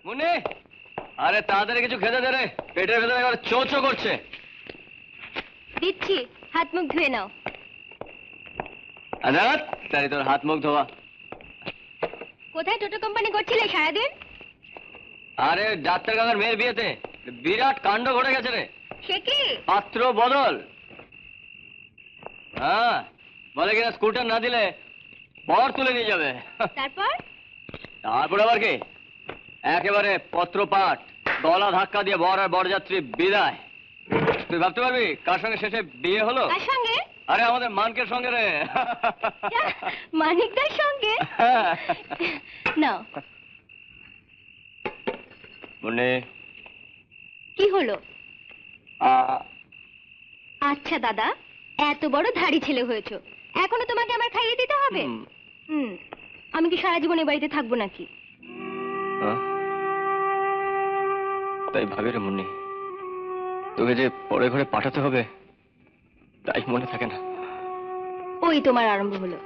মুন্নি, আরে তাড়াতাড়ি কিছু খেতে দে রে, পেটের ভেতরে এবার চো চো করছে। দিচ্ছি, হাত মুখ ধুয়ে নাও। আরে তাই তোর হাত মুখ ধোয়া। কোথায় টোটো কোম্পানি করছিলে সারাদিন? আরে ডাক্তার কাকার মেয়ের বিয়েতে বিরাট কাণ্ড ঘটে গেছে রে। সে কি? পাত্র বদল। হ্যাঁ, বলে কিনা স্কুটার না দিলে বর তুলে নিয়ে যাবে। তারপর? তারপর আবার কি, একেবারে পত্রপাঠ, গলা ধাক্কা দিয়ে বর আর বরযাত্রী বিদায়। তুই ভাবতে পারবি কার সঙ্গে শেষে বিয়ে হলো? কার সঙ্গে? আরে আমাদের মানকের সঙ্গে রে। মানিকদার সঙ্গে? নাও। মুন্নি, কি হলো? আচ্ছা দাদা, এত বড় ধাড়ি ছেলে হয়েছো, এখনো তোমাকে আমার খাইয়ে দিতে হবে? আমি কি সারা জীবন এই বাড়িতে থাকবো নাকি? তাই ভাবি রে মুন্নি, তোকে যে পরের ঘরে পাঠাতে হবে তাই মনে থাকে না। ওই তোমার আরম্ভ হলো।